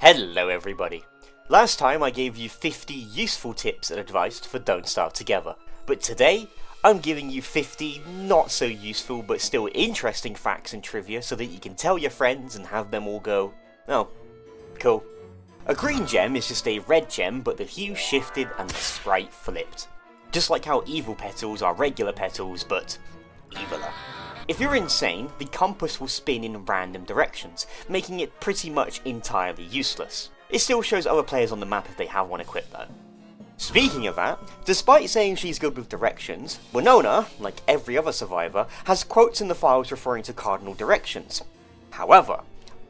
Hello everybody! Last time I gave you 50 useful tips and advice for Don't Starve Together, but today I'm giving you 50 not so useful but still interesting facts and trivia so that you can tell your friends and have them all go, oh, cool. A green gem is just a red gem but the hue shifted and the sprite flipped. Just like how evil petals are regular petals but eviler. If you're insane, the compass will spin in random directions, making it pretty much entirely useless. It still shows other players on the map if they have one equipped though. Speaking of that, despite saying she's good with directions, Winona, like every other survivor, has quotes in the files referring to cardinal directions. However,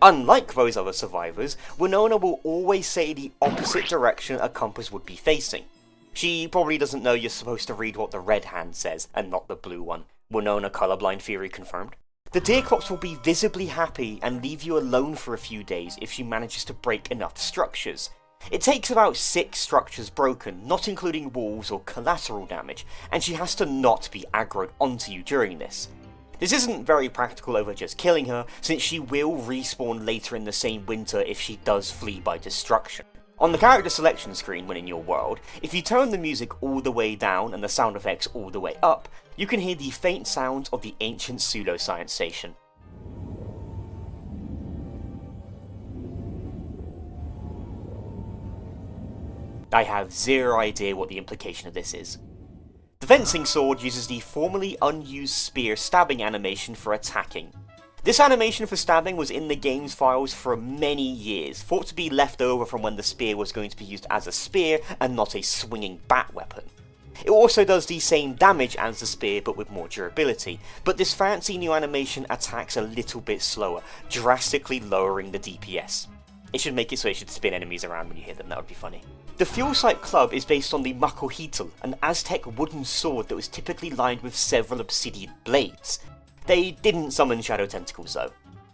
unlike those other survivors, Winona will always say the opposite direction a compass would be facing. She probably doesn't know you're supposed to read what the red hand says and not the blue one. Winona colorblind theory confirmed. The Deerclops will be visibly happy and leave you alone for a few days if she manages to break enough structures. It takes about 6 structures broken, not including walls or collateral damage, and she has to not be aggroed onto you during this. This isn't very practical over just killing her, since she will respawn later in the same winter if she does flee by destruction. On the character selection screen when in your world, if you turn the music all the way down and the sound effects all the way up, you can hear the faint sounds of the ancient pseudoscience station. I have zero idea what the implication of this is. The fencing sword uses the formerly unused spear stabbing animation for attacking. This animation for stabbing was in the game's files for many years, thought to be left over from when the spear was going to be used as a spear and not a swinging bat weapon. It also does the same damage as the spear but with more durability, but this fancy new animation attacks a little bit slower, drastically lowering the DPS. It should make it so it should spin enemies around when you hit them, that would be funny. The Fuel Sight Club is based on the Makohitl, an Aztec wooden sword that was typically lined with several obsidian blades. They didn't summon shadow tentacles though.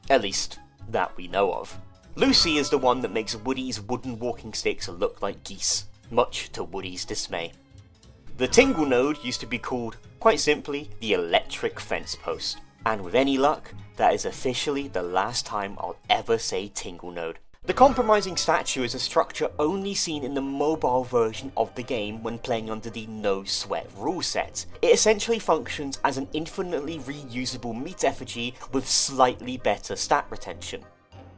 At least, that we know of. Lucy is the one that makes Woody's wooden walking sticks look like geese, much to Woody's dismay. The Tingle node used to be called, quite simply, the Electric Fence Post. And with any luck, that is officially the last time I'll ever say Tingle node. The compromising statue is a structure only seen in the mobile version of the game when playing under the No Sweat rule set. It essentially functions as an infinitely reusable meat effigy with slightly better stat retention.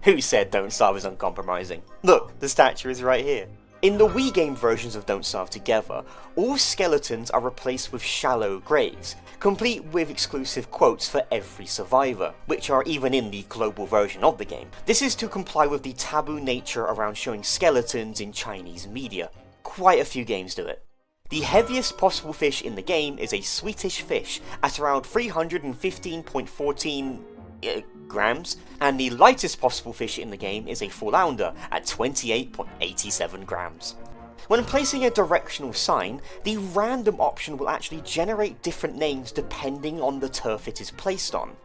Who said Don't Starve is uncompromising? Look, the statue is right here. In the Wii game versions of Don't Starve Together, all skeletons are replaced with shallow graves, complete with exclusive quotes for every survivor, which are even in the global version of the game. This is to comply with the taboo nature around showing skeletons in Chinese media. Quite a few games do it. The heaviest possible fish in the game is a Swedish fish at around 315.14 grams, and the lightest possible fish in the game is a flounder at 28.87 grams. When placing a directional sign, the random option will actually generate different names depending on the turf it is placed on.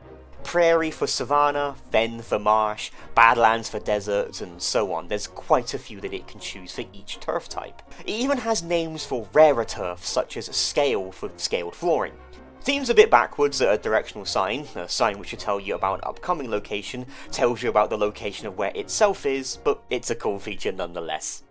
Prairie for savanna, fen for marsh, badlands for deserts, and so on. There's quite a few that it can choose for each turf type. It even has names for rarer turf, such as scale for scaled flooring. Seems a bit backwards that a directional sign, a sign which should tell you about an upcoming location, tells you about the location of where itself is, but it's a cool feature nonetheless.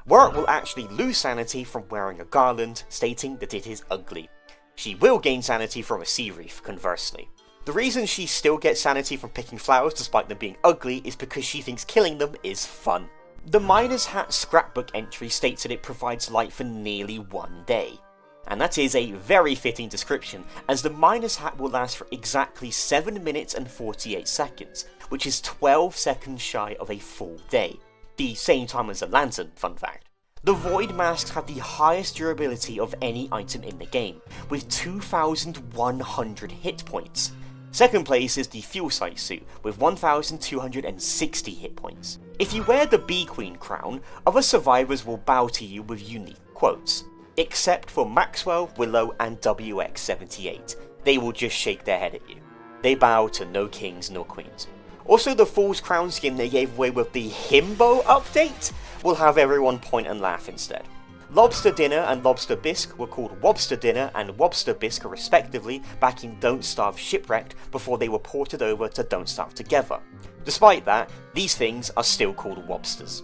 Work will actually lose sanity from wearing a garland, stating that it is ugly. She will gain sanity from a sea reef, conversely. The reason she still gets sanity from picking flowers despite them being ugly is because she thinks killing them is fun. The Miner's Hat scrapbook entry states that it provides light for nearly 1 day. And that is a very fitting description, as the Miner's Hat will last for exactly 7 minutes and 48 seconds, which is 12 seconds shy of a full day. The same time as a lantern, fun fact. The Void Masks have the highest durability of any item in the game, with 2,100 hit points. Second place is the Fuel Sight suit, with 1,260 hit points. If you wear the Bee Queen crown, other survivors will bow to you with unique quotes. Except for Maxwell, Willow, and WX78. They will just shake their head at you. They bow to no kings nor queens. Also, the Fool's Crown skin they gave away with the Himbo update will have everyone point and laugh instead. Lobster Dinner and Lobster Bisque were called Wobster Dinner and Wobster Bisque respectively back in Don't Starve Shipwrecked before they were ported over to Don't Starve Together. Despite that, these things are still called Wobsters.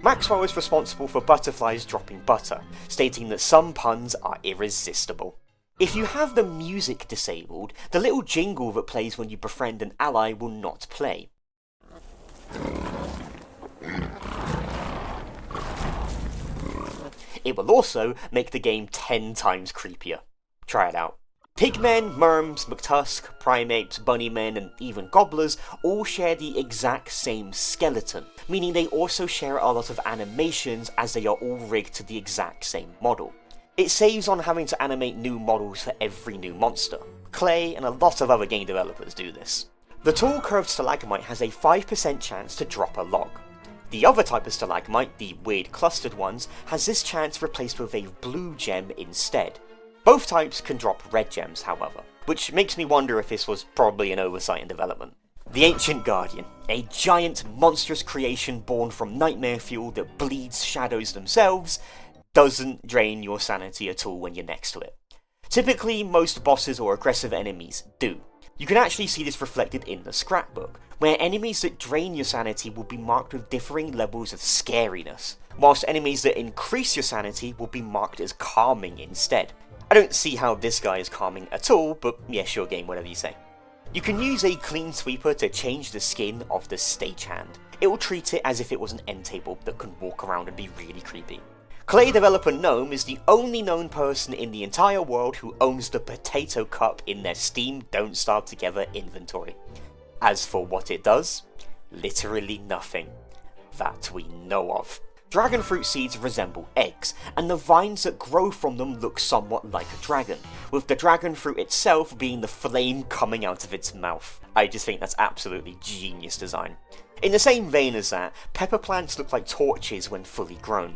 Maxwell is responsible for butterflies dropping butter, stating that some puns are irresistible. If you have the music disabled, the little jingle that plays when you befriend an ally will not play. It will also make the game 10 times creepier. Try it out. Pigmen, Merms, McTusk, Primates, Bunnymen, and even Gobblers all share the exact same skeleton, meaning they also share a lot of animations as they are all rigged to the exact same model. It saves on having to animate new models for every new monster. Clay and a lot of other game developers do this. The tall curved stalagmite has a 5% chance to drop a log. The other type of stalagmite, the weird clustered ones, has this chance replaced with a blue gem instead. Both types can drop red gems, however, which makes me wonder if this was probably an oversight in development. The Ancient Guardian, a giant monstrous creation born from nightmare fuel that bleeds shadows themselves, doesn't drain your sanity at all when you're next to it. Typically, most bosses or aggressive enemies do. You can actually see this reflected in the scrapbook, where enemies that drain your sanity will be marked with differing levels of scariness, whilst enemies that increase your sanity will be marked as calming instead. I don't see how this guy is calming at all, but yeah, sure game, whatever you say. You can use a clean sweeper to change the skin of the stagehand. It will treat it as if it was an end table that can walk around and be really creepy. Clay developer Gnome is the only known person in the entire world who owns the potato cup in their Steam Don't Starve Together inventory. As for what it does, literally nothing. That we know of. Dragon fruit seeds resemble eggs, and the vines that grow from them look somewhat like a dragon, with the dragon fruit itself being the flame coming out of its mouth. I just think that's absolutely genius design. In the same vein as that, pepper plants look like torches when fully grown.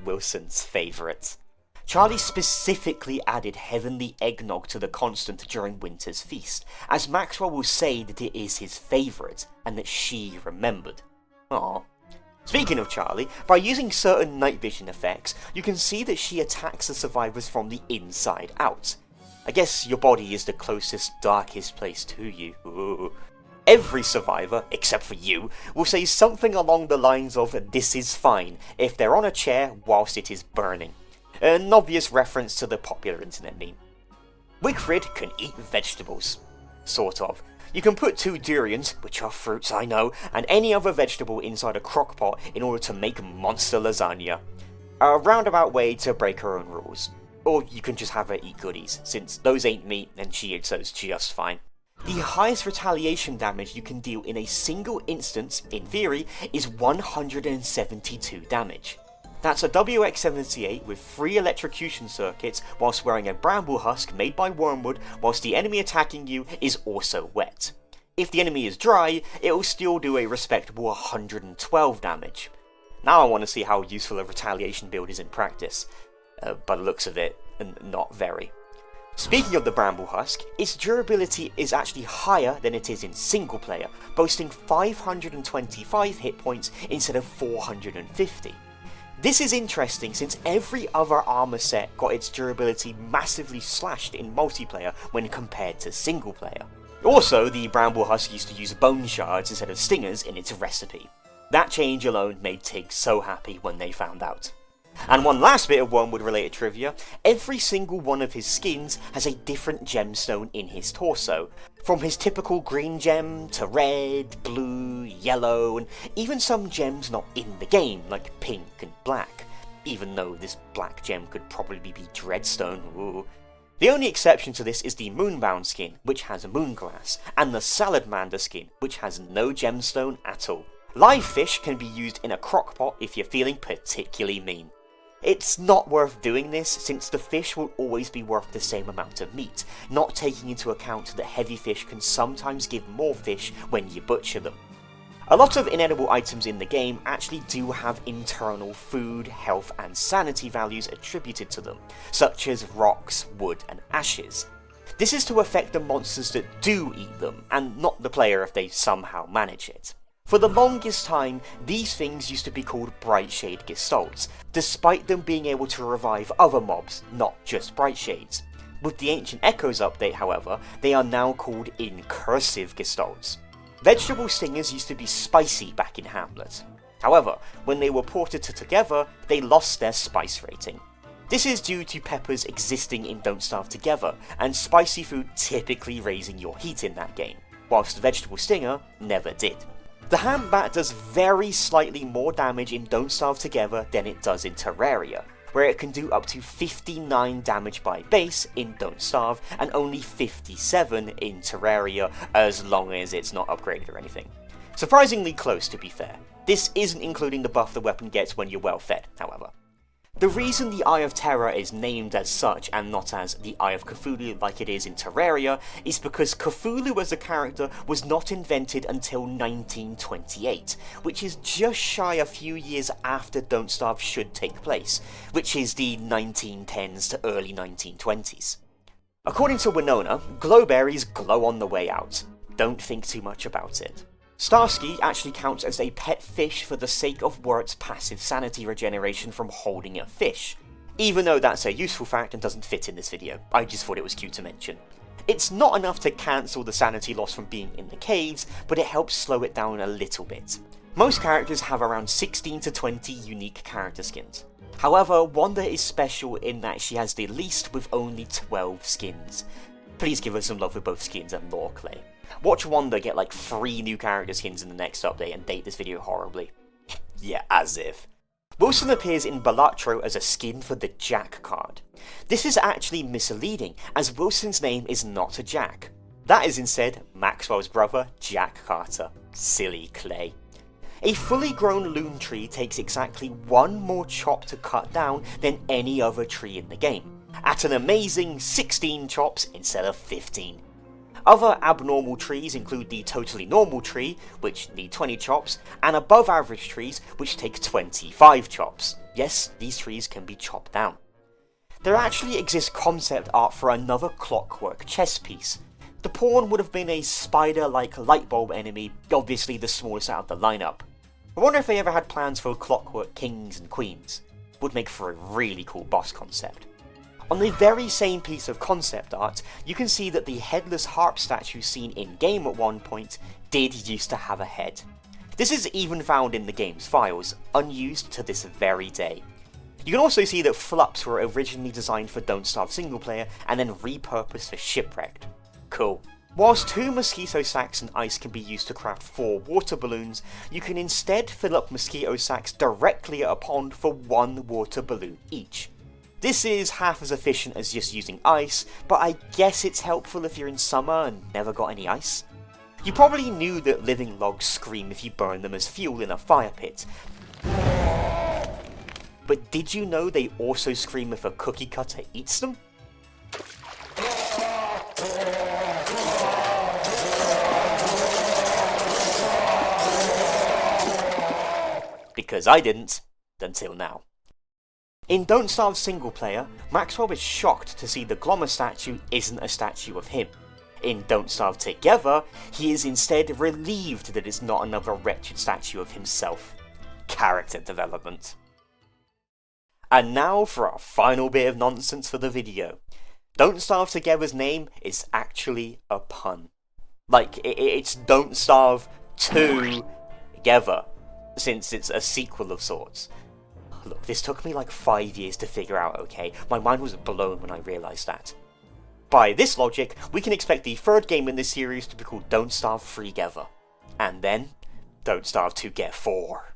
Wilson's favourite. Charlie specifically added heavenly eggnog to the constant during Winter's Feast, as Maxwell will say that it is his favourite, and that she remembered. Aww. Speaking of Charlie, by using certain night vision effects, you can see that she attacks the survivors from the inside out. I guess your body is the closest, darkest place to you. Ooh. Every survivor, except for you, will say something along the lines of "this is fine" if they're on a chair whilst it is burning. An obvious reference to the popular internet meme. Wigfrid can eat vegetables. Sort of. You can put 2 durians, which are fruits I know, and any other vegetable inside a crock-pot in order to make monster lasagna. A roundabout way to break her own rules. Or you can just have her eat goodies, since those ain't meat and she eats those just fine. The highest retaliation damage you can deal in a single instance, in theory, is 172 damage. That's a WX-78 with 3 electrocution circuits whilst wearing a bramble husk made by Wormwood whilst the enemy attacking you is also wet. If the enemy is dry, it will still do a respectable 112 damage. Now I want to see how useful a retaliation build is in practice. By the looks of it, not very. Speaking of the bramble husk, its durability is actually higher than it is in single player, boasting 525 hit points instead of 450. This is interesting since every other armor set got its durability massively slashed in multiplayer when compared to single player. Also, the bramble husk used to use bone shards instead of stingers in its recipe. That change alone made Tig so happy when they found out. And one last bit of Wormwood related trivia, every single one of his skins has a different gemstone in his torso, from his typical green gem to red, blue, yellow, and even some gems not in the game, like pink and black, even though this black gem could probably be Dreadstone. Ooh. The only exception to this is the Moonbound skin, which has a moonglass, and the Salamander skin, which has no gemstone at all. Live fish can be used in a crock-pot if you're feeling particularly mean. It's not worth doing this, since the fish will always be worth the same amount of meat, not taking into account that heavy fish can sometimes give more fish when you butcher them. A lot of inedible items in the game actually do have internal food, health and sanity values attributed to them, such as rocks, wood and ashes. This is to affect the monsters that do eat them, and not the player if they somehow manage it. For the longest time, these things used to be called Brightshade Gestalts, despite them being able to revive other mobs, not just Brightshades. With the Ancient Echoes update, however, they are now called Incursive Gestalts. Vegetable stingers used to be spicy back in Hamlet. However, when they were ported to Together, they lost their spice rating. This is due to peppers existing in Don't Starve Together, and spicy food typically raising your heat in that game, whilst Vegetable Stinger never did. The Hand Bat does very slightly more damage in Don't Starve Together than it does in Terraria, where it can do up to 59 damage by base in Don't Starve, and only 57 in Terraria, as long as it's not upgraded or anything. Surprisingly close, to be fair. This isn't including the buff the weapon gets when you're well fed, however. The reason the Eye of Terror is named as such and not as the Eye of Cthulhu like it is in Terraria is because Cthulhu as a character was not invented until 1928, which is just shy a few years after Don't Starve should take place, which is the 1910s to early 1920s. According to Winona, glowberries glow on the way out. Don't think too much about it. Starsky actually counts as a pet fish for the sake of Wurt's passive sanity regeneration from holding a fish, even though that's a useful fact and doesn't fit in this video. I just thought it was cute to mention. It's not enough to cancel the sanity loss from being in the caves, but it helps slow it down a little bit. Most characters have around 16 to 20 unique character skins. However, Wanda is special in that she has the least with only 12 skins. Please give us some love for both skins and lore, Clay. Watch Wanda get like 3 new character skins in the next update and date this video horribly. Yeah, as if. Wilson appears in Balatro as a skin for the Jack card. This is actually misleading, as Wilson's name is not a Jack. That is instead Maxwell's brother, Jack Carter. Silly Clay. A fully grown loon tree takes exactly 1 more chop to cut down than any other tree in the game, at an amazing 16 chops instead of 15. Other abnormal trees include the totally normal tree, which need 20 chops, and above average trees, which take 25 chops. Yes, these trees can be chopped down. There actually exists concept art for another Clockwork chess piece. The pawn would have been a spider-like light bulb enemy, obviously the smallest out of the lineup. I wonder if they ever had plans for Clockwork kings and queens. Would make for a really cool boss concept. On the very same piece of concept art, you can see that the headless harp statue seen in-game at one point did used to have a head. This is even found in the game's files, unused to this very day. You can also see that Flups were originally designed for Don't Starve single player and then repurposed for Shipwrecked. Cool. Whilst 2 mosquito sacks and ice can be used to craft 4 water balloons, you can instead fill up mosquito sacks directly at a pond for 1 water balloon each. This is half as efficient as just using ice, but I guess it's helpful if you're in summer and never got any ice. You probably knew that living logs scream if you burn them as fuel in a fire pit. But did you know they also scream if a cookie cutter eats them? Because I didn't, until now. In Don't Starve single player, Maxwell is shocked to see the Glommer statue isn't a statue of him. In Don't Starve Together, he is instead relieved that it's not another wretched statue of himself. Character development. And now for our final bit of nonsense for the video. Don't Starve Together's name is actually a pun. Like, it's Don't Starve Together, since it's a sequel of sorts. Look, this took me like 5 years to figure out, okay? My mind was blown when I realised that. By this logic, we can expect the 3rd game in this series to be called Don't Starve Freegether. And then, Don't Starve Together.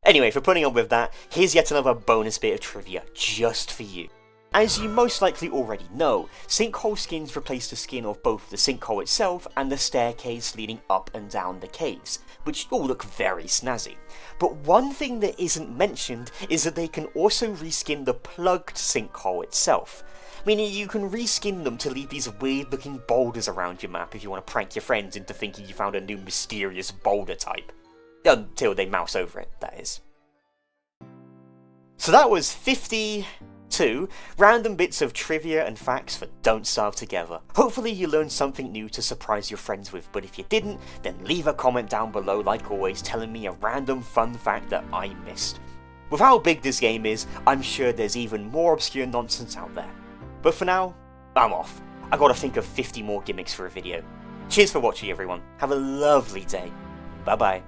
Anyway, for putting up with that, here's yet another bonus bit of trivia just for you. As you most likely already know, sinkhole skins replace the skin of both the sinkhole itself and the staircase leading up and down the caves, which all look very snazzy. But one thing that isn't mentioned is that they can also reskin the plugged sinkhole itself. Meaning you can reskin them to leave these weird looking boulders around your map if you want to prank your friends into thinking you found a new mysterious boulder type. Until they mouse over it, that is. So that was 52 random bits of trivia and facts for Don't Starve Together. Hopefully you learned something new to surprise your friends with, but if you didn't, then leave a comment down below like always telling me a random fun fact that I missed. With how big this game is, I'm sure there's even more obscure nonsense out there. But for now, I'm off. I gotta think of 50 more gimmicks for a video. Cheers for watching everyone, have a lovely day, bye bye.